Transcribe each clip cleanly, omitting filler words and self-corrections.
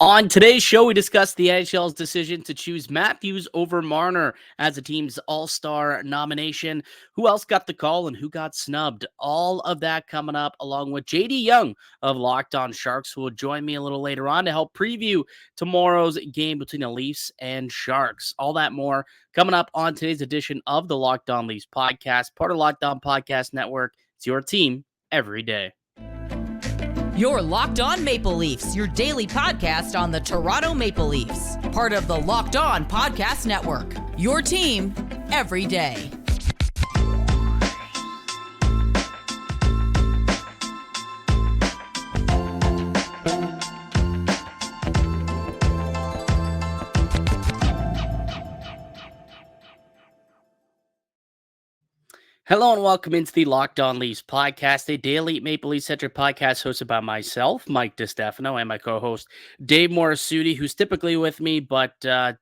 On today's show, we discuss the NHL's decision to choose Matthews over Marner as the team's All-Star nomination. Who else got the call and who got snubbed? All of that coming up, along with JD Young of Locked On Sharks, who will join me a little later on to help preview tomorrow's game between the Leafs and Sharks. All that more coming up on today's edition of the Locked On Leafs podcast, part of Locked On Podcast Network. It's your team every day. You're Locked On Maple Leafs, your daily podcast on the Toronto Maple Leafs. Part of the Locked On Podcast Network, your team every day. Hello and welcome into the Locked On Leafs podcast, a daily Maple Leaf-centric podcast hosted by myself, Mike DiStefano, and my co-host, Dave Morisuti, who's typically with me, but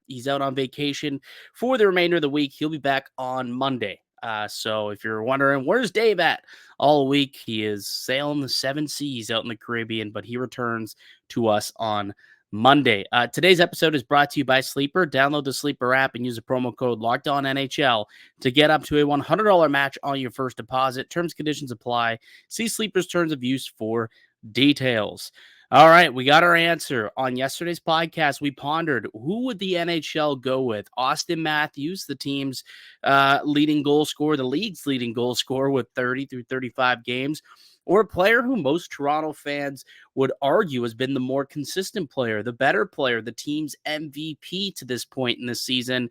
he's out on vacation for the remainder of the week. He'll be back on Monday. So if you're wondering, where's Dave at? All week, he is sailing the seven seas out in the Caribbean, but he returns to us on Monday. Today's episode is brought to you by Sleeper. Download the Sleeper app and use the promo code LOCKEDONNHL to get up to a $100 match on your first deposit. Terms and conditions apply. See Sleeper's terms of use for details. All right, we got our answer. On yesterday's podcast, we pondered who would the NHL go with? Auston Matthews, the team's leading goal scorer, the league's leading goal scorer with 30 through 35 games, or a player who most Toronto fans would argue has been the more consistent player, the better player, the team's MVP to this point in the season.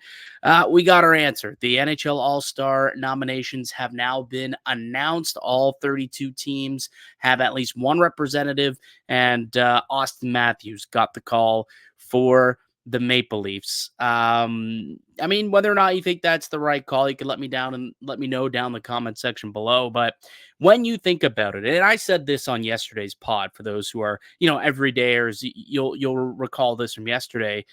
We got our answer. The NHL All-Star nominations have now been announced. All 32 teams have at least one representative, and Auston Matthews got the call for the Maple Leafs. I mean, whether or not you think that's the right call, you can let me know down in the comment section below. But when you think about it, and I said this on yesterday's pod for those who are, everydayers, you'll recall this from yesterday.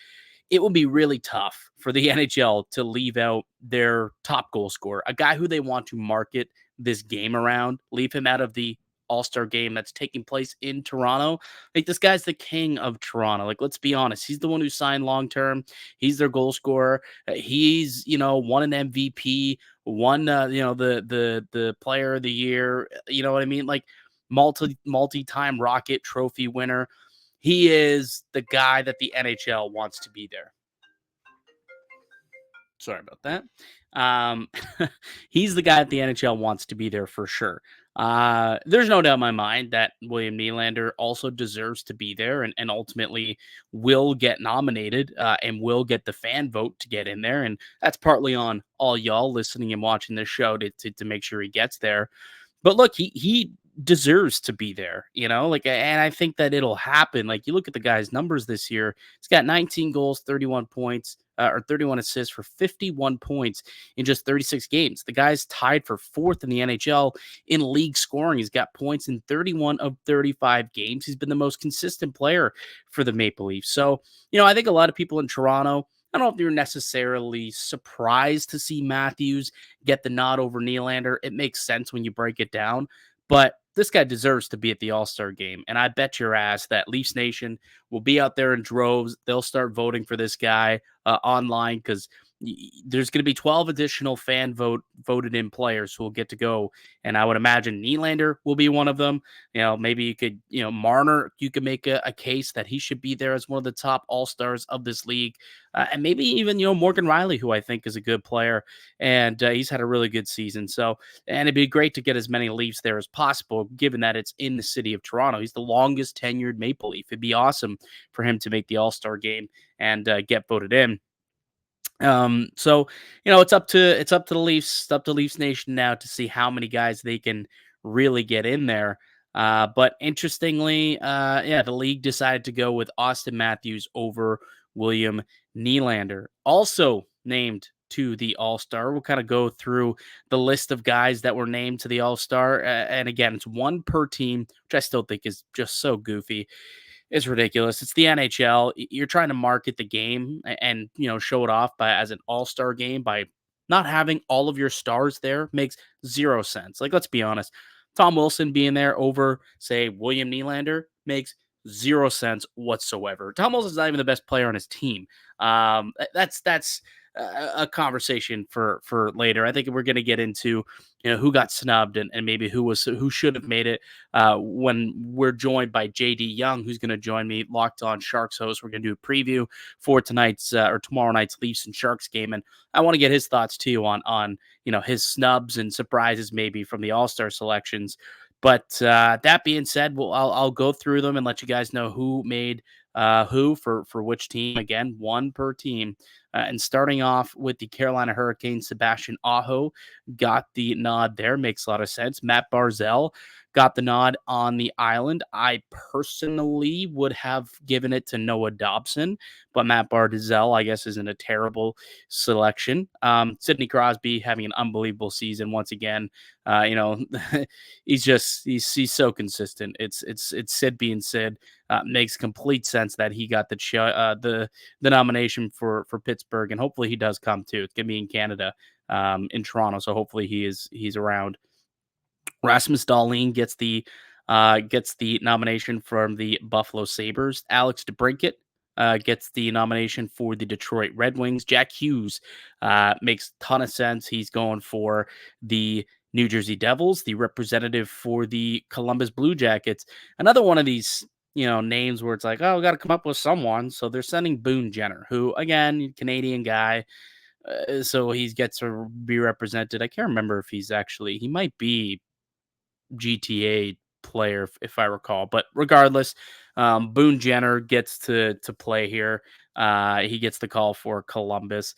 It will be really tough for the NHL to leave out their top goal scorer, a guy who they want to market this game around, leave him out of the All-Star game that's taking place in Toronto. Like, this guy's the king of Toronto. Like, let's be honest. He's the one who signed long-term. He's their goal scorer. He's, won an MVP, won, the player of the year. You know what I mean? Like, multi-time Rocket trophy winner. He is the guy that the NHL wants to be there. Sorry about that. He's the guy that the NHL wants to be there for sure. There's no doubt in my mind that William Nylander also deserves to be there and ultimately will get nominated and will get the fan vote to get in there. And that's partly on all y'all listening and watching this show to make sure he gets there. But look, he deserves to be there, and I think that it'll happen. Like, you look at the guy's numbers this year, he's got 19 goals, 31 points, or 31 assists for 51 points in just 36 games. The guy's tied for fourth in the NHL in league scoring. He's got points in 31 of 35 games. He's been the most consistent player for the Maple Leafs. So, I think a lot of people in Toronto, I don't know if you're necessarily surprised to see Matthews get the nod over Nylander. It makes sense when you break it down, but this guy deserves to be at the All-Star game. And I bet your ass that Leafs Nation will be out there in droves. They'll start voting for this guy online because there's going to be 12 additional voted in players who will get to go. And I would imagine Nylander will be one of them. Maybe you could, Marner, you could make a case that he should be there as one of the top All-Stars of this league. And maybe even, Morgan Rielly, who I think is a good player. And he's had a really good season. So, and it'd be great to get as many Leafs there as possible, given that it's in the city of Toronto. He's the longest tenured Maple Leaf. It'd be awesome for him to make the All-Star game and get voted in. So it's up to the Leafs, it's up to Leafs Nation now to see how many guys they can really get in there. But interestingly, the league decided to go with Auston Matthews over William Nylander, also named to the All-Star. We'll kind of go through the list of guys that were named to the All-Star. And again, it's one per team, which I still think is just so goofy. It's ridiculous. It's the NHL. You're trying to market the game and show it off as an all-star game by not having all of your stars there. Makes zero sense. Like, let's be honest. Tom Wilson being there over, say, William Nylander makes 0 sense whatsoever. Tom Wilson's not even the best player on his team. That's a conversation for later. I think we're going to get into who got snubbed and maybe who should have made it when we're joined by JD Young, who's going to join me, Locked On Sharks host. We're going to do a preview for tonight's or tomorrow night's Leafs and Sharks game, and I want to get his thoughts too on his snubs and surprises maybe from the All-Star selections. But that being said, I'll go through them and let you guys know who made who for which team. Again, one per team. And starting off with the Carolina Hurricanes, Sebastian Aho got the nod there. Makes a lot of sense. Matt Barzal got the nod on the island. I personally would have given it to Noah Dobson, but Matt Barzal, I guess, isn't a terrible selection. Sidney Crosby having an unbelievable season once again. He's so consistent. It's Sid being Sid. Makes complete sense that he got the nomination for Pittsburgh, and hopefully he does come too. It's gonna be in Canada, in Toronto, so hopefully he's around. Rasmus Dahlin gets the nomination from the Buffalo Sabres. Alex DeBrincat gets the nomination for the Detroit Red Wings. Jack Hughes makes a ton of sense. He's going for the New Jersey Devils, the representative for the Columbus Blue Jackets. Another one of these names where it's like, oh, we got to come up with someone. So they're sending Boone Jenner, who, again, Canadian guy. So he gets to be represented. I can't remember if he might be GTA player, if I recall. But regardless, Boone Jenner gets to play here. He gets the call for Columbus.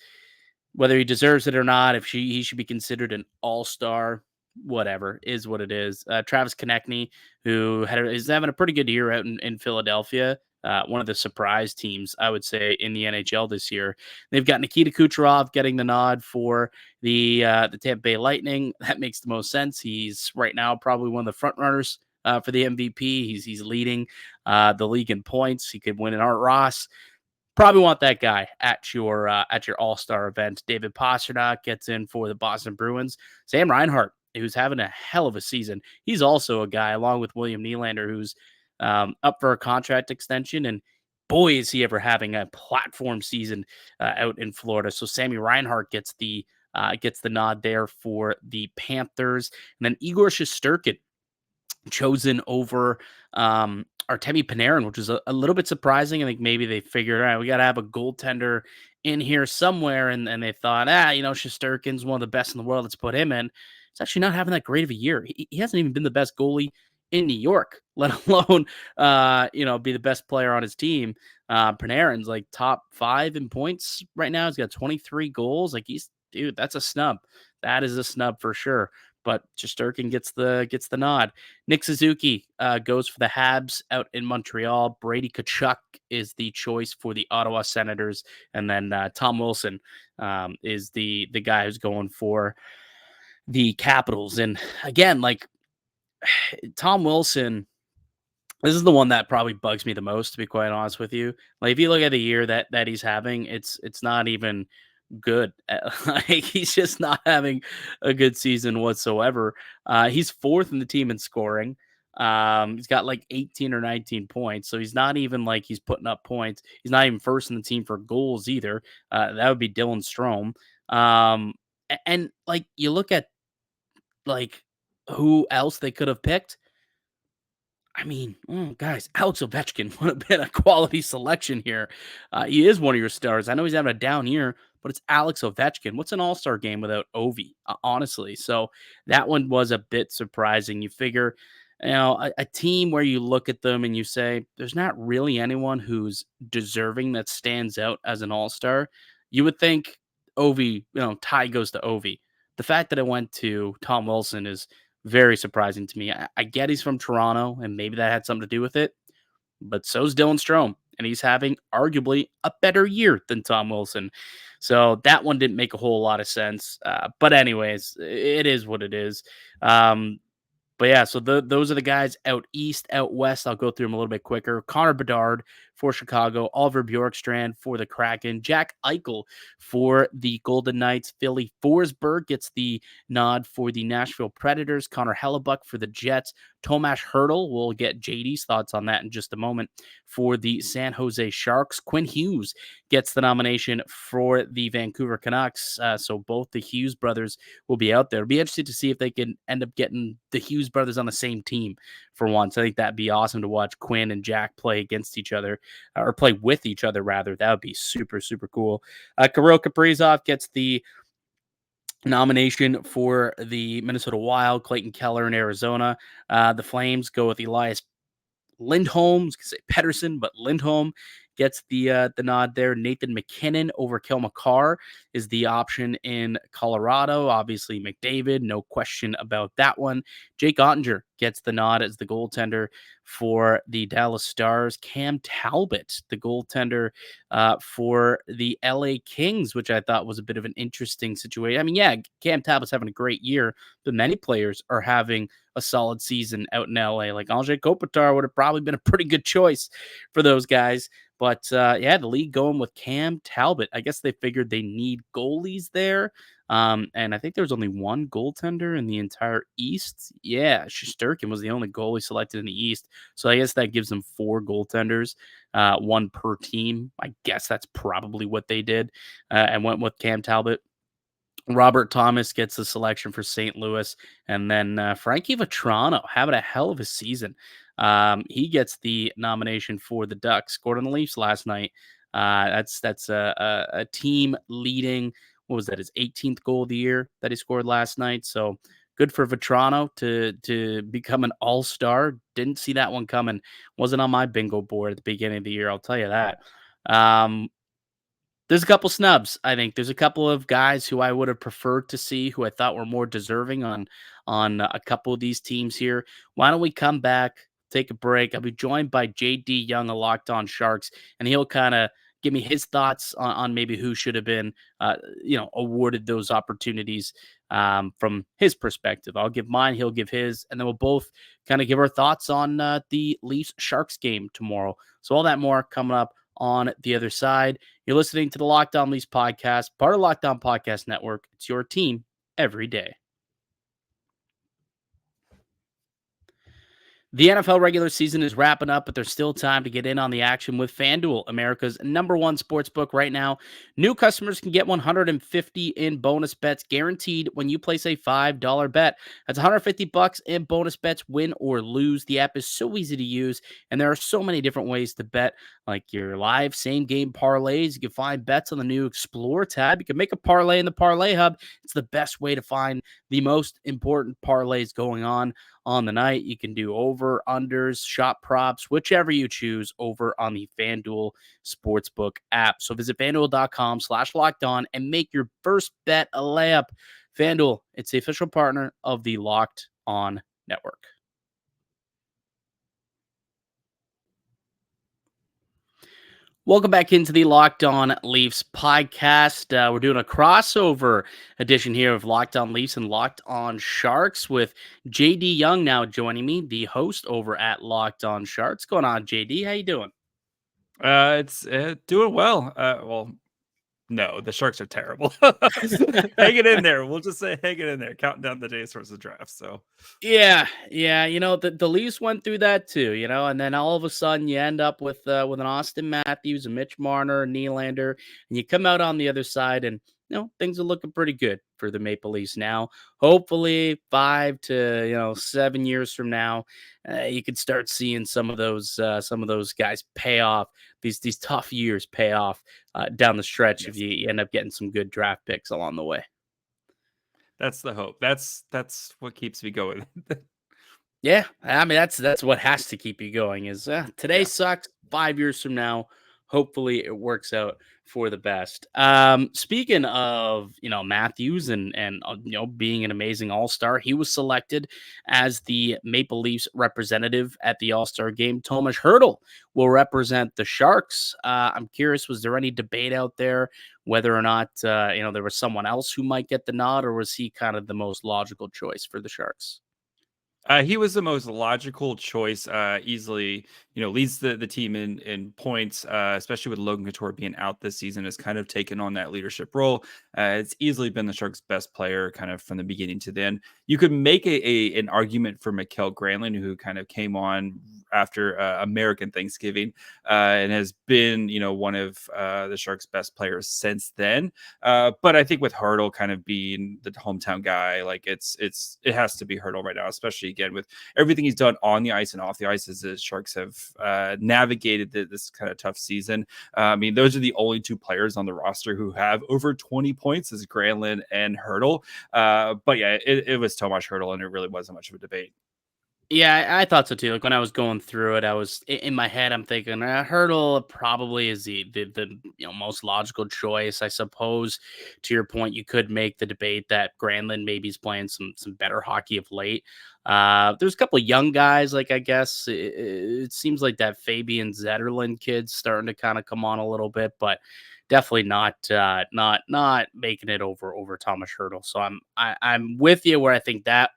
Whether he deserves it or not, if he should be considered an all-star, whatever, is what it is. Travis Konechny, who is having a pretty good year out in Philadelphia. One of the surprise teams, I would say, in the NHL this year. They've got Nikita Kucherov getting the nod for the Tampa Bay Lightning. That makes the most sense. He's right now probably one of the front runners for the MVP. He's leading the league in points. He could win an Art Ross. Probably want that guy at your All-Star event. David Pastrnak gets in for the Boston Bruins. Sam Reinhart, who's having a hell of a season. He's also a guy, along with William Nylander, who's up for a contract extension. And boy, is he ever having a platform season out in Florida. So Sammy Reinhart gets the nod there for the Panthers. And then Igor Shesterkin chosen over Artemi Panarin, which is a little bit surprising. I think maybe they figured, all right, we got to have a goaltender in here somewhere. And they thought, Shesterkin's one of the best in the world. Let's put him in. He's actually not having that great of a year. He hasn't even been the best goalie in New York, let alone, be the best player on his team. Panarin's like top 5 in points right now. He's got 23 goals. Like that's a snub. That is a snub for sure. But Shesterkin gets the nod. Nick Suzuki goes for the Habs out in Montreal. Brady Tkachuk is the choice for the Ottawa Senators. And then Tom Wilson is the guy who's going for the Capitals. And again, like Tom Wilson, this is the one that probably bugs me the most, to be quite honest with you. Like if you look at the year that he's having, it's not even good. Like he's just not having a good season whatsoever. He's 4th in the team in scoring. He's got like 18 or 19 points, so he's not even like he's putting up points. He's not even first in the team for goals either. That would be Dylan Strome. And like you look at like who else they could have picked. I mean, guys, Alex Ovechkin would have been a quality selection here. He is one of your stars. I know he's having a down year, but it's Alex Ovechkin. What's an all-star game without Ovi, honestly? So that one was a bit surprising. You figure, a team where you look at them and you say, there's not really anyone who's deserving that stands out as an all-star. You would think Ovi, tie goes to Ovi. The fact that it went to Tom Wilson is very surprising to me. I get he's from Toronto, and maybe that had something to do with it, but so's Dylan Strome, and he's having arguably a better year than Tom Wilson. So that one didn't make a whole lot of sense. But anyways, it is what it is. But yeah, so those are the guys out east. Out west, I'll go through them a little bit quicker. Connor Bedard for Chicago, Oliver Bjorkstrand for the Kraken, Jack Eichel for the Golden Knights, Philly Forsberg gets the nod for the Nashville Predators, Connor Hellebuck for the Jets, Tomas Hertl, we'll get JD's thoughts on that in just a moment, for the San Jose Sharks. Quinn Hughes gets the nomination for the Vancouver Canucks. So both the Hughes brothers will be out there. It'll be interesting to see if they can end up getting the Hughes brothers on the same team for once. I think that'd be awesome to watch Quinn and Jack play against each other, or play with each other, rather. That would be super, super cool. Kirill Kaprizov gets the nomination for the Minnesota Wild, Clayton Keller in Arizona. The Flames go with Elias Lindholm. I was gonna say Pedersen, but Lindholm gets the nod there. Nathan McKinnon over Kel McCarr is the option in Colorado. Obviously, McDavid, no question about that one. Jake Ottinger gets the nod as the goaltender for the Dallas Stars. Cam Talbot, the goaltender for the LA Kings, which I thought was a bit of an interesting situation. I mean, yeah, Cam Talbot's having a great year, but many players are having a solid season out in LA. Like Anze Kopitar would have probably been a pretty good choice for those guys. But yeah, the league going with Cam Talbot. I guess they figured they need goalies there. And I think there was only one goaltender in the entire East. Yeah, Shesterkin was the only goalie selected in the East. So I guess that gives them 4 goaltenders, one per team. I guess that's probably what they did, and went with Cam Talbot. Robert Thomas gets the selection for St. Louis, and then Frankie Vatrano having a hell of a season. He gets the nomination for the Ducks. Scored on the Leafs last night. That's a team leading. What was that? His 18th goal of the year that he scored last night. So good for Vatrano to become an All-Star. Didn't see that one coming. Wasn't on my bingo board at the beginning of the year. I'll tell you that. There's a couple snubs, I think. There's a couple of guys who I would have preferred to see, who I thought were more deserving on a couple of these teams here. Why don't we come back, take a break? I'll be joined by JD Young of Locked On Sharks, and he'll kind of give me his thoughts on maybe who should have been, awarded those opportunities from his perspective. I'll give mine, he'll give his, and then we'll both kind of give our thoughts on the Leafs-Sharks game tomorrow. So all that more coming up on the other side. You're listening to the Locked On Leafs podcast, part of Locked On Podcast Network. It's your team every day. The NFL regular season is wrapping up, but there's still time to get in on the action with FanDuel, America's number one sportsbook right now. New customers can get $150 in bonus bets guaranteed when you place a $5 bet. That's $150 in bonus bets, win or lose. The app is so easy to use, and there are so many different ways to bet, like your live same-game parlays. You can find bets on the new Explore tab. You can make a parlay in the Parlay Hub. It's the best way to find the most important parlays going on the night. You can do over, unders, shot props, whichever you choose over on the FanDuel Sportsbook app. So visit FanDuel.com/lockedon and make your first bet a layup. FanDuel, it's the official partner of the Locked On Network. Welcome back into the Locked On Leafs podcast. We're doing a crossover edition here of Locked On Leafs and Locked On Sharks with JD Young now joining me, the host over at Locked On Sharks. What's going on, JD? How you doing? It's doing well. Well, no, the Sharks are terrible. Hang it in there. We'll just say hang it in there. Counting down the days towards the draft. So Yeah. The Leafs went through that too, and then all of a sudden you end up with an Auston Matthews, a Mitch Marner, a Nylander, and you come out on the other side and things are looking pretty good for the Maple Leafs now. Hopefully 5 to 7 years from now, you could start seeing some of those guys pay off. These tough years pay off down the stretch if you end up getting some good draft picks along the way. that's the hope. That's what keeps me going. Yeah, I mean that's what has to keep you going. Is today sucks. 5 years from now, hopefully it works out for the best. Speaking of Matthews and being an amazing All-Star, he was selected as the Maple Leafs representative at the All-Star game. Tomas Hertl will represent the Sharks. I'm curious, was there any debate out there whether or not there was someone else who might get the nod, or was he kind of the most logical choice for the Sharks? He was the most logical choice. Easily, leads the team in points, especially with Logan Couture being out this season, has kind of taken on that leadership role. It's easily been the Sharks' best player, kind of from the beginning to the end. You could make an argument for Mikael Granlund, who kind of came on after American Thanksgiving, and has been, one of the Sharks' best players since then. But I think with Hurdle kind of being the hometown guy, like it has to be Hurdle right now, especially again with everything he's done on the ice and off the ice as the Sharks have navigated this kind of tough season. I mean, those are the only two players on the roster who have over 20 points, is Granlund and Hurdle. But yeah, it was Tomas Hurdle, and it really wasn't much of a debate. Yeah, I thought so too. Like when I was going through it, I was in my head. I'm thinking Hurdle probably is the most logical choice. I suppose to your point, you could make the debate that Granlund maybe is playing some better hockey of late. There's a couple of young guys, like I guess it seems like that Fabian Zetterlund kid's starting to kind of come on a little bit, but definitely not making it over Thomas Hurdle. So I'm with you where I think that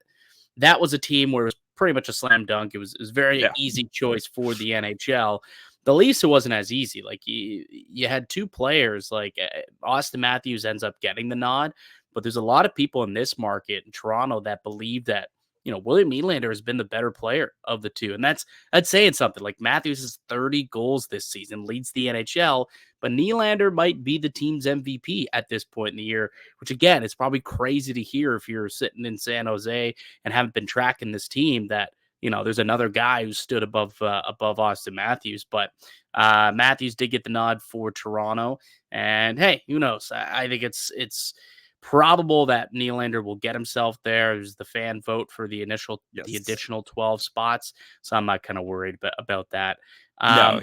was a team where it was pretty much a slam dunk. It was very easy choice for the NHL. The Leafs, it wasn't as easy. Like you had two players, like Auston Matthews ends up getting the nod, but there's a lot of people in this market in Toronto that believe that, William Nylander has been the better player of the two. And that's saying something. Like Matthews has 30 goals this season, leads the NHL, but Nylander might be the team's MVP at this point in the year, which again, is probably crazy to hear if you're sitting in San Jose and haven't been tracking this team, that, there's another guy who stood above Auston Matthews. But Matthews did get the nod for Toronto. And hey, who knows? I think it's probable that Nylander will get himself there. There's the fan vote for the additional 12 spots. So I'm not kind of worried about that. No,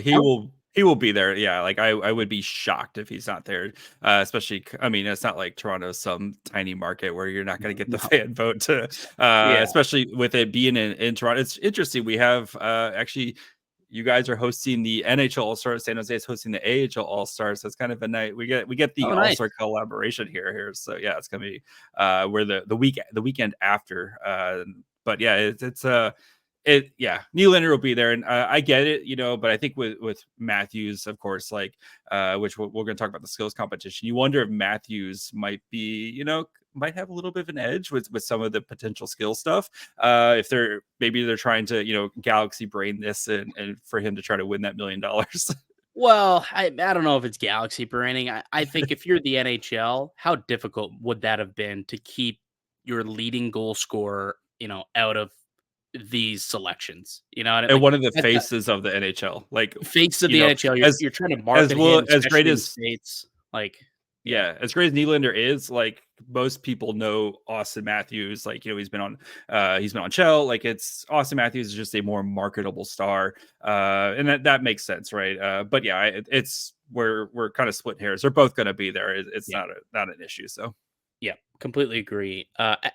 he will be there. Yeah, like I would be shocked if he's not there. Especially, I mean, it's not like Toronto's some tiny market where you're not going to get the fan vote to, especially with it being in Toronto. It's interesting. We have actually, you guys are hosting the NHL All-Star. San Jose is hosting the AHL All-Star. So it's kind of a night. We get the All-Star collaboration here. So yeah, it's gonna be where the weekend after. But yeah, Nylander will be there, and I get it, but I think with Matthews, of course, like which we're going to talk about the skills competition. You wonder if Matthews might be, might have a little bit of an edge with some of the potential skill stuff. If they're trying to, galaxy brain this and for him to try to win that $1 million. Well, I don't know if it's galaxy braining. I think if you're the NHL, how difficult would that have been to keep your leading goal scorer, out of these selections, and one of the faces of the NHL, like face of the NHL, you're trying to market him as great as States, like as great as Nylander is, like most people know Auston Matthews, like he's been on Shell, like it's Auston Matthews is just a more marketable star, and that makes sense, right? But yeah, it's we're kind of split hairs. They're both going to be there. It's not an issue. So. Yeah, completely agree.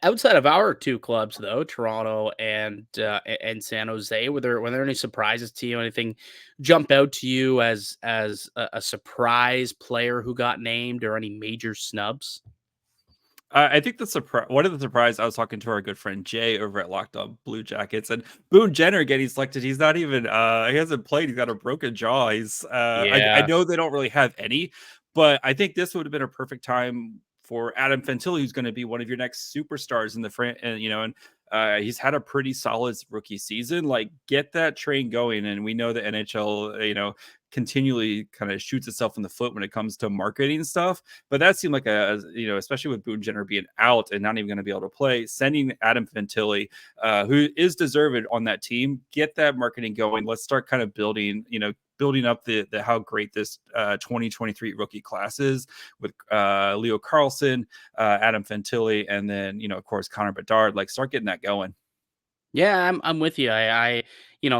Outside of our two clubs, though, Toronto and San Jose, were there any surprises to you? Anything jump out to you as a surprise player who got named, or any major snubs? I think one of the surprise, I was talking to our good friend Jay over at Locked On Blue Jackets, and Boone Jenner getting selected. He's not even he hasn't played. He's got a broken jaw. He's I know they don't really have any, but I think this would have been a perfect time for Adam Fantilli, who's going to be one of your next superstars in the and he's had a pretty solid rookie season. Like, get that train going. And we know the NHL, continually kind of shoots itself in the foot when it comes to marketing stuff. But that seemed like especially with Boone Jenner being out and not even going to be able to play, sending Adam Fantilli, who is deserved on that team, get that marketing going. Let's start kind of building up the how great this 2023 rookie class is with Leo Carlson, Adam Fantilli, and then of course Connor Bedard. Like, start getting that going. Yeah, I'm with you. I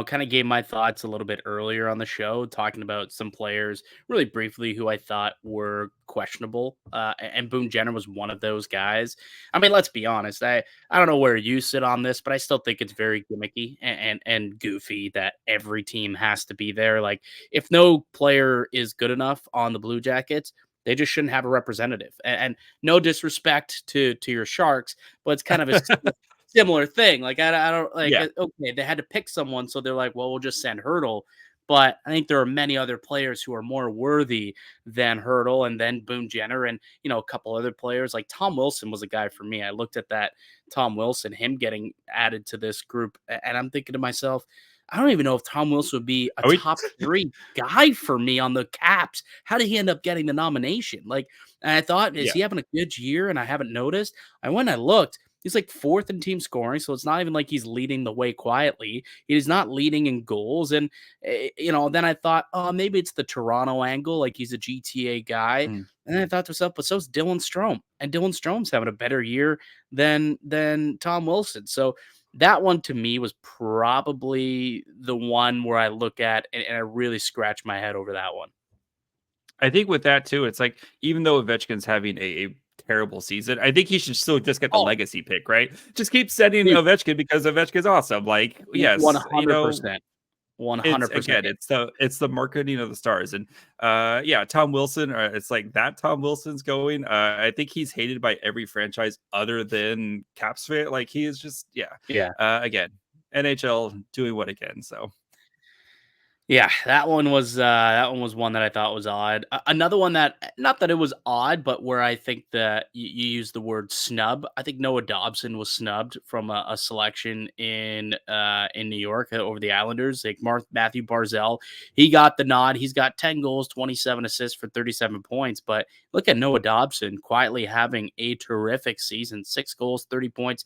kind of gave my thoughts a little bit earlier on the show, talking about some players really briefly who I thought were questionable. And Boone Jenner was one of those guys. I mean, let's be honest. I don't know where you sit on this, but I still think it's very gimmicky and goofy that every team has to be there. Like, if no player is good enough on the Blue Jackets, they just shouldn't have a representative. And no disrespect to your Sharks, but it's kind of a similar thing. Like, I don't like, Yeah. okay, they had to pick someone, so they're like, well, we'll just send Hurdle. But I think there are many other players who are more worthy than Hurdle and then Boone Jenner and, a couple other players. Like Tom Wilson was a guy for me. I looked at that Tom Wilson, him getting added to this group, and I'm thinking to myself, I don't even know if Tom Wilson would be a top 3 guy for me on the Caps. How did he end up getting the nomination? Like, and I thought, is he having a good year? And I haven't noticed. I went and I looked. He's like 4th in team scoring, so it's not even like he's leading the way quietly. He's not leading in goals. And, then I thought, oh, maybe it's the Toronto angle, like he's a GTA guy. And then I thought to myself, but so's Dylan Strome. And Dylan Strome's having a better year than Tom Wilson. So that one to me was probably the one where I look at and I really scratch my head over that one. I think with that too, it's like, even though Ovechkin's having a terrible season, I think he should still just get the legacy pick, right? Just keep sending Ovechkin because Ovechkin's awesome. Like, yes, 100%. 100%. Again, it's the marketing of the Stars. And Tom Wilson, it's like that Tom Wilson's going. I think he's hated by every franchise other than Caps fan. Like, he is just again, NHL doing what again. So yeah, that one was one that I thought was odd. Another one that, not that it was odd, but where I think that you use the word snub. I think Noah Dobson was snubbed from a selection in New York over the Islanders. Like Matthew Barzal, he got the nod. He's got 10 goals, 27 assists for 37 points. But look at Noah Dobson quietly having a terrific season: 6 goals, 30 points.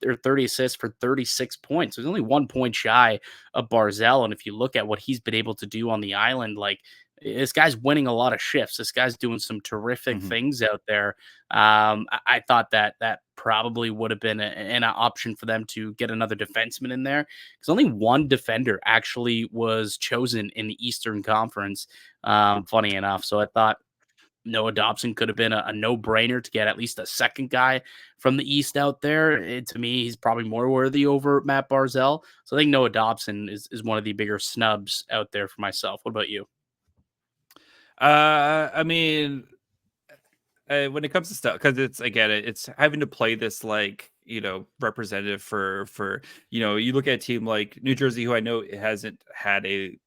Or 30 assists for 36 points. There's only 1 point shy of Barzal. And if you look at what he's been able to do on the island, like, this guy's winning a lot of shifts. This guy's doing some terrific things out there. I thought that probably would have been an option for them to get another defenseman in there, because only one defender actually was chosen in the Eastern Conference, funny enough. So I thought Noah Dobson could have been a no-brainer to get at least a second guy from the East out there. To me, he's probably more worthy over Matt Barzal. So I think Noah Dobson is one of the bigger snubs out there for myself. What about you? I mean, when it comes to stuff, because it's having to play this, like, representative for you look at a team like New Jersey, who I know hasn't had a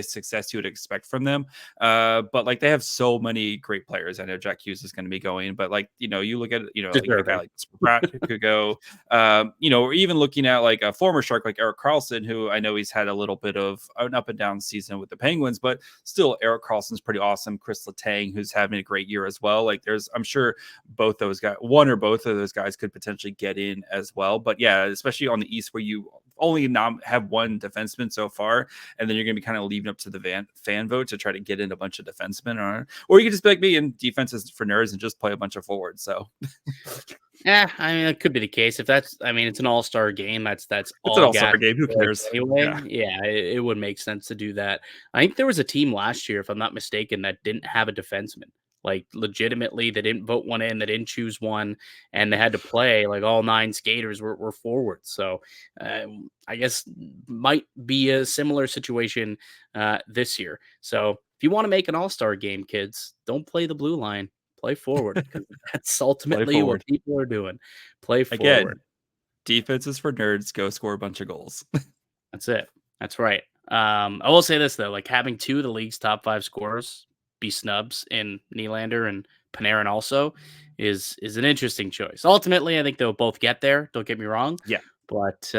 success you would expect from them. But like, they have so many great players. I know Jack Hughes is going to be going, but like, you look at, like a guy like Spratt who could go, or even looking at like a former Shark like Erik Karlsson, who I know he's had a little bit of an up and down season with the Penguins, but still Erik Karlsson's pretty awesome. Chris Letang, who's having a great year as well. Like, I'm sure both those guys, one or both of those guys, could potentially get in as well. But yeah, especially on the East, where you only have one defenseman so far, and then you're going to be kind of leaving up to the fan vote to try to get in a bunch of defensemen, or you can just be like me and defense is for nerds and just play a bunch of forwards. So yeah, I mean, that could be the case. If it's an all-star game, that's all. It's an all-star game. Who cares? Anyway, it would make sense to do that. I think there was a team last year, if I'm not mistaken, that didn't have a defenseman. Like, legitimately, they didn't vote one in, they didn't choose one, and they had to play, like, all 9 skaters were forwards. So I guess might be a similar situation this year. So if you want to make an all-star game, kids, don't play the blue line. Play forward. That's ultimately what people are doing. Play forward. Again, defense is for nerds. Go score a bunch of goals. That's it. That's right. I will say this, though. Like, having 2 of the league's top 5 scorers be snubs in Nylander and Panarin also is an interesting choice. Ultimately, I think they'll both get there. Don't get me wrong. Yeah. But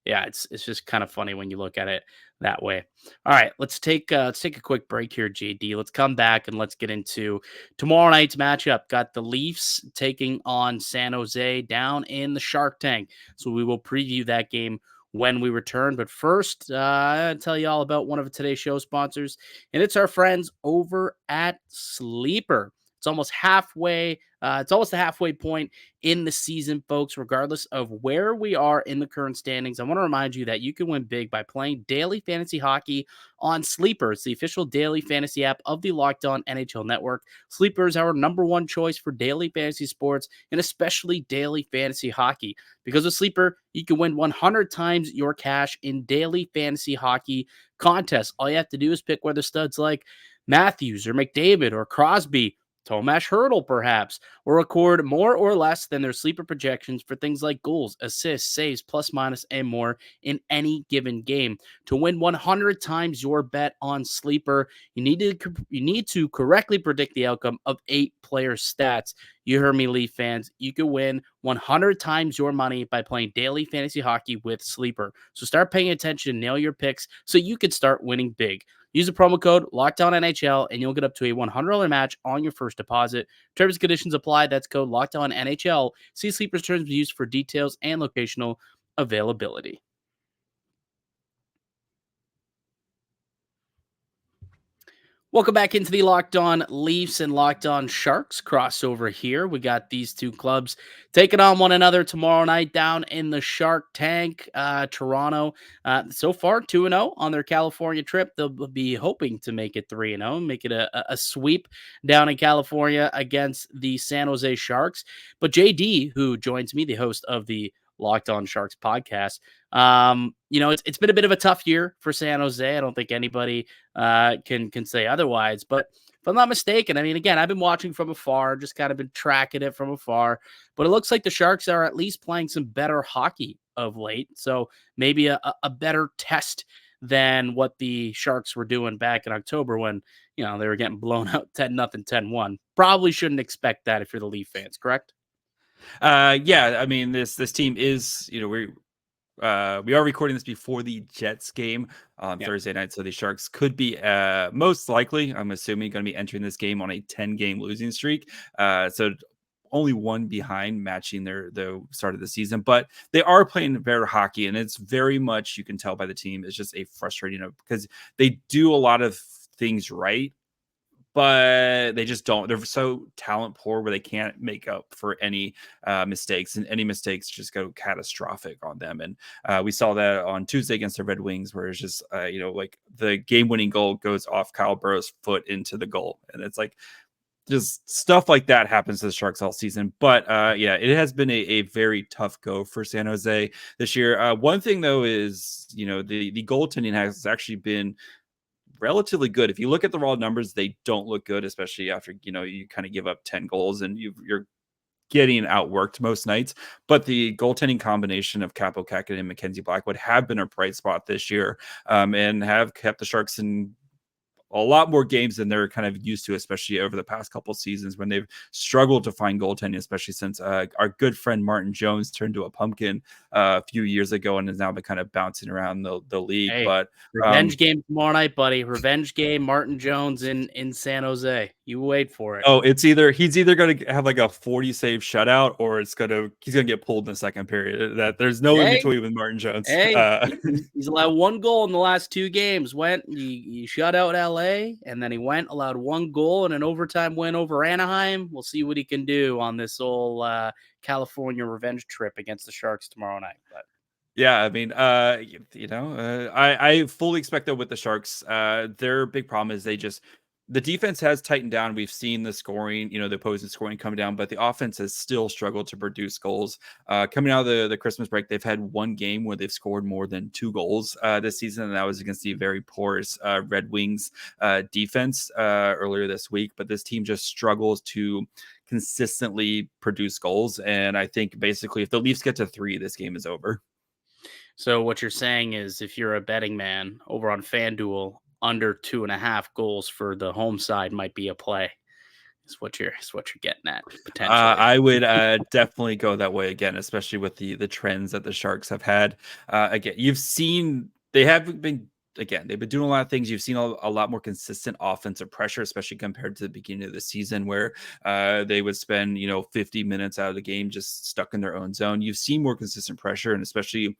it's just kind of funny when you look at it that way. All right, let's take a quick break here, JD. Let's come back and let's get into tomorrow night's matchup. Got the Leafs taking on San Jose down in the Shark Tank. So we will preview that game when we return. But first, I'll tell you all about one of today's show sponsors, and it's our friends over at Sleeper. It's almost halfway. It's almost the halfway point in the season, folks. Regardless of where we are in the current standings, I want to remind you that you can win big by playing daily fantasy hockey on Sleeper. It's the official daily fantasy app of the Locked On NHL Network. Sleeper is our number one choice for daily fantasy sports, and especially daily fantasy hockey. Because with Sleeper, you can win 100 times your cash in daily fantasy hockey contests. All you have to do is pick whether studs like Matthews or McDavid or Crosby Tomas Hertl, perhaps, will record more or less than their sleeper projections for things like goals, assists, saves, plus minus, and more in any given game. To win 100 times your bet on sleeper, you need to correctly predict the outcome of 8 player stats. You heard me, Leaf fans. You can win 100 times your money by playing daily fantasy hockey with Sleeper. So start paying attention, nail your picks so you can start winning big. Use the promo code LOCKDOWNNHL and you'll get up to a $100 match on your first deposit. Terms and conditions apply. That's code LOCKDOWNNHL. See Sleeper's terms of use for details and locational availability. Welcome back into the Locked On Leafs and Locked On Sharks crossover here. We got these two clubs taking on one another tomorrow night down in the Shark Tank. Toronto, so far 2-0 on their California trip. They'll be hoping to make it 3-0, make it a sweep down in California against the San Jose Sharks. But JD, who joins me, the host of the Locked On Sharks podcast, it's been a bit of a tough year for San Jose. I don't think anybody can say otherwise, but if I'm not mistaken, I mean, again, I've been watching from afar, just kind of been tracking it from afar, but it looks like the Sharks are at least playing some better hockey of late. So maybe a better test than what the Sharks were doing back in October when, they were getting blown out 10-0, 10-1. Probably shouldn't expect that if you're the Leaf fans, correct? Yeah, I mean, this team is, we are recording this before the Jets game on Thursday night, so the Sharks could be most likely, I'm assuming, going to be entering this game on a 10-game losing streak. So only one behind, matching the start of the season, but they are playing better hockey, and it's very much, you can tell by the team, it's just a frustrating because they do a lot of things right, but they just don't. They're so talent poor where they can't make up for any mistakes, and any mistakes just go catastrophic on them. And we saw that on Tuesday against the Red Wings, where it's just, like the game-winning goal goes off Kyle Burrow's foot into the goal. And it's like, just stuff like that happens to the Sharks all season. But it has been a very tough go for San Jose this year. One thing, though, is, the goaltending has actually been relatively good. If you look at the raw numbers, they don't look good, especially after, you kind of give up 10 goals and you're getting outworked most nights. But the goaltending combination of Capo Kakinen and Mackenzie Blackwood have been a bright spot this year, and have kept the Sharks in a lot more games than they're kind of used to, especially over the past couple of seasons when they've struggled to find goaltending, especially since our good friend Martin Jones turned to a pumpkin a few years ago and has now been kind of bouncing around the league. Hey, but revenge game tomorrow night, buddy. Revenge game, Martin Jones in San Jose. You wait for it. Oh, he's either going to have like a 40 save shutout, or he's going to get pulled in the second period. That there's no in between with Martin Jones. He's allowed 1 goal in the last 2 games. He shut out LA, and then he allowed 1 goal in an overtime win over Anaheim. We'll see what he can do on this whole California revenge trip against the Sharks tomorrow night. But yeah, I mean, I fully expect that with the Sharks, their big problem is the defense has tightened down. We've seen the scoring, the opposing scoring come down, but the offense has still struggled to produce goals. Coming out of the Christmas break, they've had 1 game where they've scored more than 2 goals this season, and that was against the very porous Red Wings defense earlier this week. But this team just struggles to consistently produce goals, and I think basically if the Leafs get to 3, this game is over. So what you're saying is, if you're a betting man over on FanDuel, under 2.5 goals for the home side might be a play. Is what you're getting at potentially. I would definitely go that way again, especially with the trends that the Sharks have had. Again, you've seen they've been doing a lot of things. You've seen a lot more consistent offensive pressure, especially compared to the beginning of the season where they would spend 50 minutes out of the game just stuck in their own zone. You've seen more consistent pressure, and especially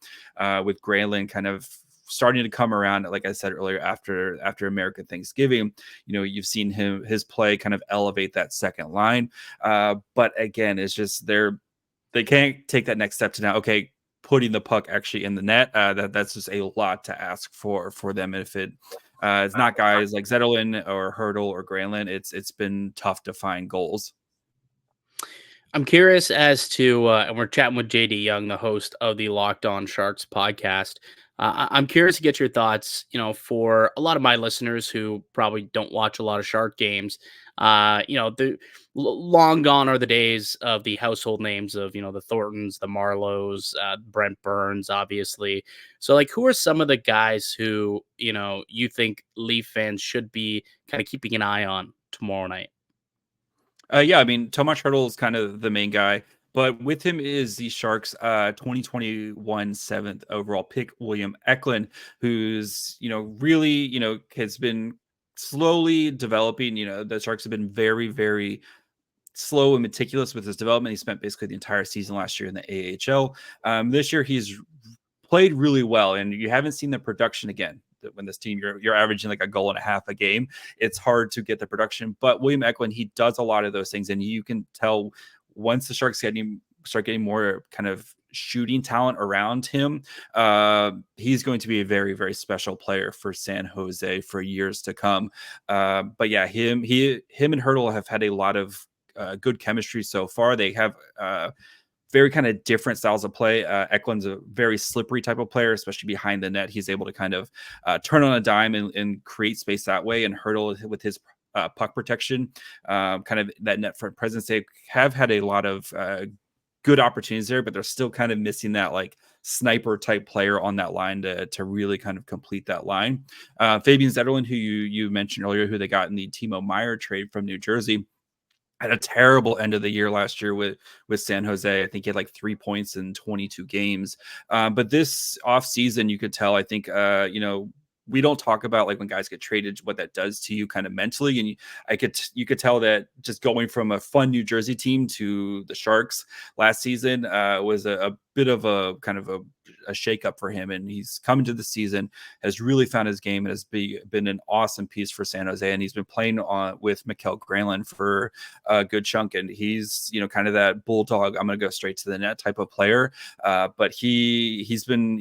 with Granlund kind of starting to come around, like I said earlier, after American Thanksgiving, you've seen his play kind of elevate that second line. But again, it's just they can't take that next step to now, okay, putting the puck actually in the net. That's just a lot to ask for them. If it's not guys like Zetterlund or Hertl or Granlund, it's been tough to find goals. I'm curious as to, and we're chatting with JD Young, the host of the Locked On Sharks podcast. I'm curious to get your thoughts. For a lot of my listeners who probably don't watch a lot of Shark games, the long gone are the days of the household names of the Thorntons, the Marlows, Brent Burns, obviously. So, like, who are some of the guys who you think Leaf fans should be kind of keeping an eye on tomorrow night? Yeah, I mean, Tomas Hertl is kind of the main guy, but with him is the Sharks 2021 7th overall pick, William Eklund, who's, really, has been slowly developing. The Sharks have been very, very slow and meticulous with his development. He spent basically the entire season last year in the AHL. This year, he's played really well, and you haven't seen the production again. When this team you're averaging like a goal and a half a game, it's hard to get the production. But William Eklund, he does a lot of those things, and you can tell once the Sharks start getting more kind of shooting talent around him, he's going to be a very, very special player for San Jose for years to come. But yeah, him and Hertl have had a lot of good chemistry so far. They have very kind of different styles of play. Eklund's a very slippery type of player, especially behind the net. He's able to kind of turn on a dime and create space that way. And Hertl, with his puck protection, kind of that net front presence, they have had a lot of good opportunities there, but they're still kind of missing that like sniper type player on that line to really kind of complete that line. Fabian Zetterlund, who you mentioned earlier, who they got in the Timo Meier trade from New Jersey, had a terrible end of the year last year with San Jose. I think he had like 3 points in 22 games. But this offseason, you could tell, I think, we don't talk about like when guys get traded, what that does to you kind of mentally. And you could tell that just going from a fun New Jersey team to the Sharks last season was a bit of a kind of a shakeup for him. And he's come into the season, has really found his game, and has been an awesome piece for San Jose. And he's been playing with Mikael Granlund for a good chunk. And he's, kind of that bulldog, I'm going to go straight to the net type of player. But he's been,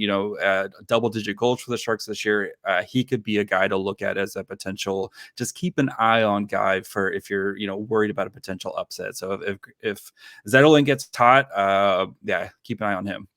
double-digit goals for the Sharks this year. He could be a guy to look at as a potential, just keep an eye on guy for if you're, worried about a potential upset. So if Zetterlund gets hot, keep an eye on him.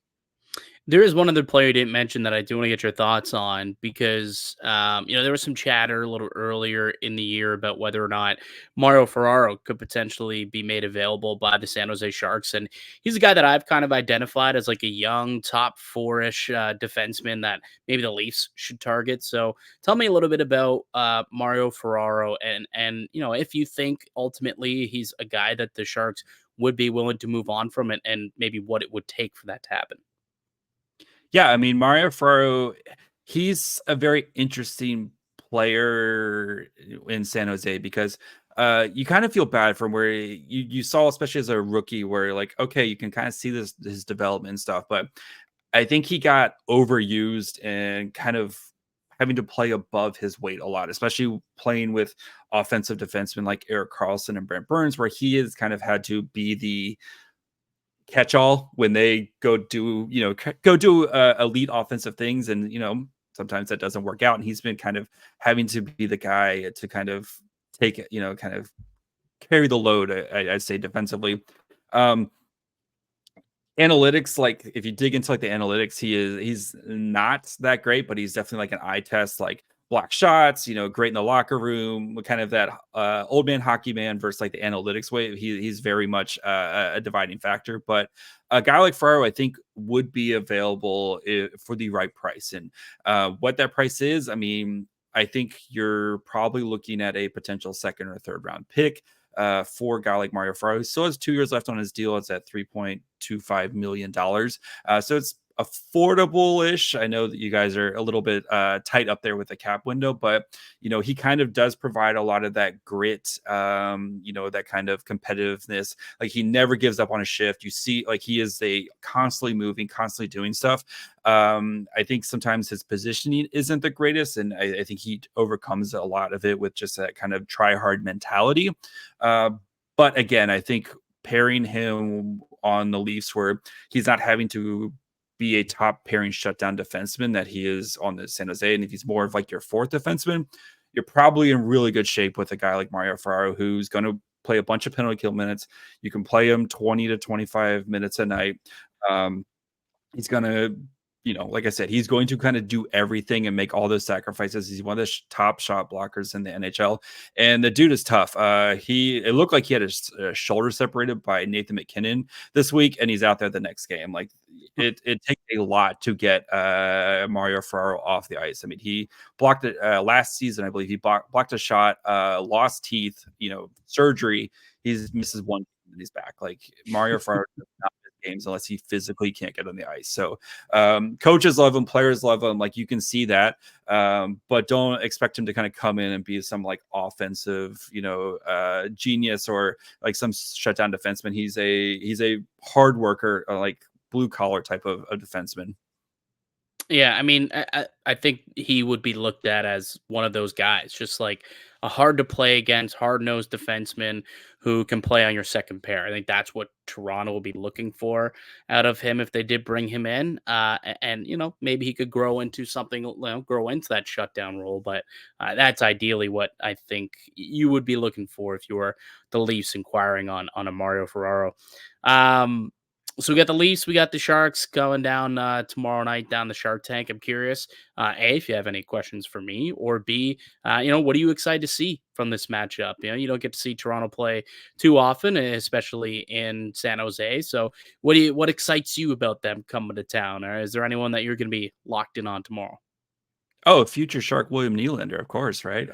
There is one other player you didn't mention that I do want to get your thoughts on because, there was some chatter a little earlier in the year about whether or not Mario Ferraro could potentially be made available by the San Jose Sharks. And he's a guy that I've kind of identified as like a young top four-ish defenseman that maybe the Leafs should target. So tell me a little bit about Mario Ferraro and if you think ultimately he's a guy that the Sharks would be willing to move on from it and maybe what it would take for that to happen. Yeah, I mean, Mario Ferraro, he's a very interesting player in San Jose because you kind of feel bad from where you saw, especially as a rookie, where like, okay, you can kind of see his development and stuff, but I think he got overused and kind of having to play above his weight a lot, especially playing with offensive defensemen like Erik Karlsson and Brent Burns, where he has kind of had to be the catch-all when they go do elite offensive things, and sometimes that doesn't work out, and he's been kind of having to be the guy to kind of take it, kind of carry the load, I'd say, defensively. Analytics, like if you dig into like the analytics, he's not that great, but he's definitely like an eye test, like block shots, great in the locker room, kind of that old man hockey man versus like the analytics way. He's very much a dividing factor, but a guy like Ferraro, I think, would be available for the right price. And what that price is, I mean, I think you're probably looking at a potential second or third round pick for a guy like Mario Ferraro, who still has 2 years left on his deal. It's at $3.25 million. So it's affordable-ish. I know that you guys are a little bit tight up there with the cap window, but he kind of does provide a lot of that grit, that kind of competitiveness. Like he never gives up on a shift. You see, like he is constantly moving, constantly doing stuff. I think sometimes his positioning isn't the greatest, and I think he overcomes a lot of it with just that kind of try hard mentality. But again, I think pairing him on the Leafs where he's not having to be a top pairing shutdown defenseman that he is on the San Jose. And if he's more of like your fourth defenseman, you're probably in really good shape with a guy like Mario Ferraro, who's going to play a bunch of penalty kill minutes. You can play him 20 to 25 minutes a night. He's going to, like I said, he's going to kind of do everything and make all those sacrifices. He's one of the top shot blockers in the NHL, and the dude is tough. It looked like he had his shoulder separated by Nathan McKinnon this week, and he's out there the next game. Like it takes a lot to get Mario Ferraro off the ice. I mean, he blocked it last season, I believe. He blocked a shot, lost teeth, surgery. He misses one and he's back. Like Mario Ferraro does not games unless he physically can't get on the ice. So coaches love him, players love him. Like you can see that, but don't expect him to kind of come in and be some like offensive, genius or like some shutdown defenseman. He's a hard worker, like blue collar type of a defenseman. Yeah, I mean, I think he would be looked at as one of those guys, just like a hard to play against, hard nosed defenseman who can play on your second pair. I think that's what Toronto will be looking for out of him if they did bring him in. And maybe he could grow into something, grow into that shutdown role. But that's ideally what I think you would be looking for if you were the Leafs inquiring on a Mario Ferraro. So we got the Leafs, we got the Sharks going down tomorrow night down the Shark Tank. I'm curious, A, if you have any questions for me, or B, what are you excited to see from this matchup? You don't get to see Toronto play too often, especially in San Jose. So what excites you about them coming to town? Or is there anyone that you're going to be locked in on tomorrow? Oh, future Shark William Nylander, of course, right? He's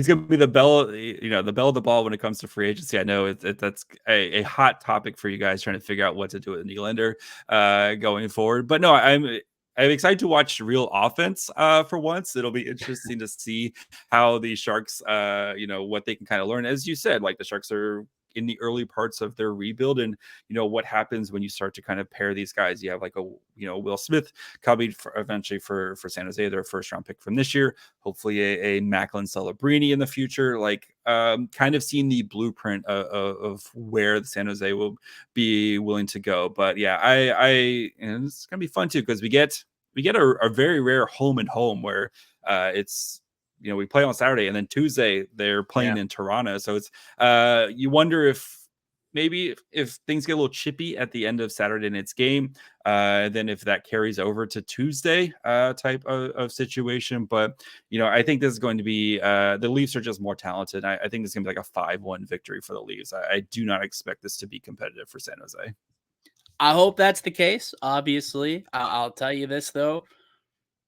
going to be the belle, the belle of the ball when it comes to free agency. I know that's a hot topic for you guys trying to figure out what to do with Nylander going forward. But no, I'm excited to watch real offense for once. It'll be interesting to see how the Sharks, what they can kind of learn. As you said, like the Sharks are in the early parts of their rebuild, and what happens when you start to kind of pair these guys. You have like a Will Smith coming eventually for San Jose, their first round pick from this year, hopefully a Macklin Celebrini in the future, like kind of seeing the blueprint of where the San Jose will be willing to go. But yeah, and it's gonna be fun too, because we get a very rare home and home where it's we play on Saturday and then Tuesday they're playing in Toronto. So it's you wonder if maybe if things get a little chippy at the end of Saturday night's game, then if that carries over to Tuesday type of situation. But I think this is going to be the Leafs are just more talented. I think this is going to be like a 5-1 victory for the Leafs. I do not expect this to be competitive for San Jose. I hope that's the case. Obviously, I'll tell you this though.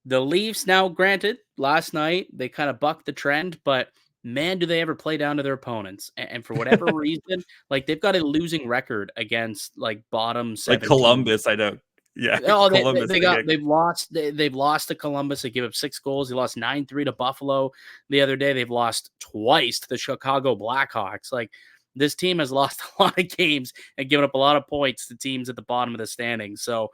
The Leafs, now granted, last night they kind of bucked the trend, but man, do they ever play down to their opponents. And for whatever reason, like they've got a losing record against like bottom 17. Like Columbus, I know. Yeah. Oh, they've lost to Columbus. They gave up 6 goals. They lost 9-3 to Buffalo the other day. They've lost twice to the Chicago Blackhawks. Like this team has lost a lot of games and given up a lot of points to teams at the bottom of the standings. So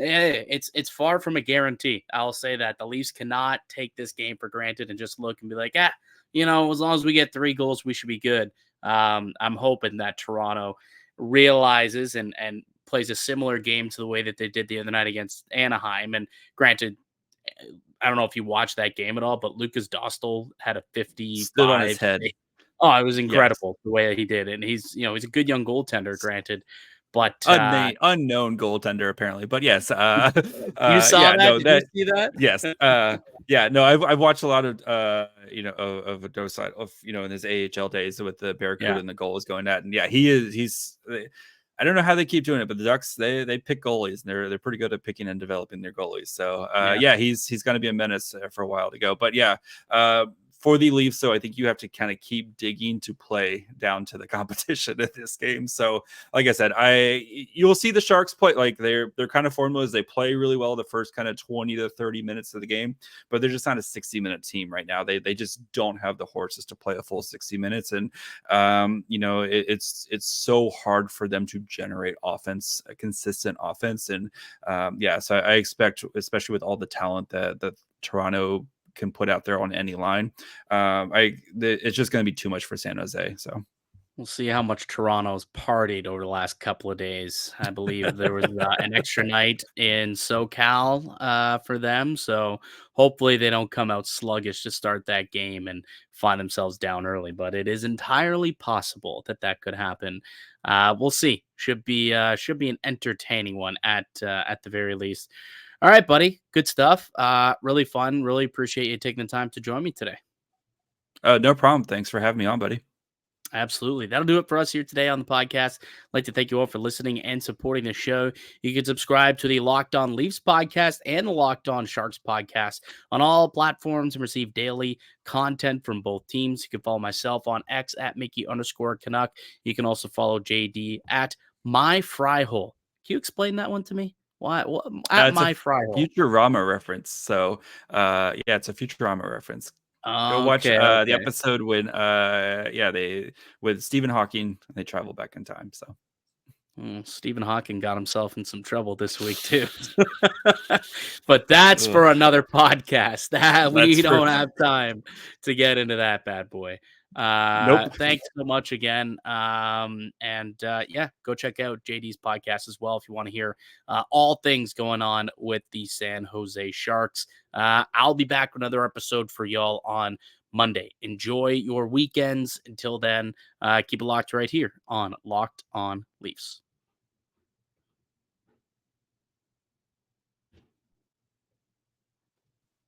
it's far from a guarantee. I'll say that the Leafs cannot take this game for granted and just look and be like, as long as we get 3 goals, we should be good. I'm hoping that Toronto realizes and plays a similar game to the way that they did the other night against Anaheim. And granted, I don't know if you watched that game at all, but Lucas Dostal had a 55 stood on his head. Oh, it was incredible the way that he did. And he's a good young goaltender, granted. But unknown goaltender apparently, but yes, you saw that? No, Did you see that? Yes, no, I've watched a lot of of Dostal of in his AHL days with the Barracuda and the goals going at, and he's. I don't know how they keep doing it, but the Ducks they pick goalies, and they're pretty good at picking and developing their goalies. So he's going to be a menace for a while to go, but for the Leafs, so I think you have to kind of keep digging to play down to the competition in this game. So, like I said, you'll see the Sharks play like their kind of formula is they play really well the first kind of 20 to 30 minutes of the game, but they're just not a 60-minute team right now. They just don't have the horses to play a full 60 minutes, and it's so hard for them to generate offense, a consistent offense, and so I expect, especially with all the talent that Toronto can put out there on any line, it's just going to be too much for San Jose. So We'll see how much Toronto's partied over the last couple of days. I believe there was an extra night in SoCal for them. So hopefully they don't come out sluggish to start that game and find themselves down early. But it is entirely possible that that could happen. We'll see. Should be an entertaining one at the very least. All right, buddy. Good stuff. Really fun. Really appreciate you taking the time to join me today. No problem. Thanks for having me on, buddy. Absolutely. That'll do it for us here today on the podcast. I'd like to thank you all for listening and supporting the show. You can subscribe to the Locked On Leafs podcast and the Locked On Sharks podcast on all platforms and receive daily content from both teams. You can follow myself on X at Mickey_Canuck. You can also follow JD at MyFryhole. Can you explain that one to me? Why? At MyFryhole. Futurama reference. So, yeah, it's a Futurama reference. Go watch the episode when they with Stephen Hawking, they travel back in time. So Stephen Hawking got himself in some trouble this week too. But that's for another podcast. We don't have time to get into that bad boy. Nope. Thanks so much again. Go check out JD's podcast as well if you want to hear all things going on with the San Jose Sharks. I'll be back with another episode for y'all on Monday. Enjoy your weekends. Until then, keep it locked right here on Locked On Leafs.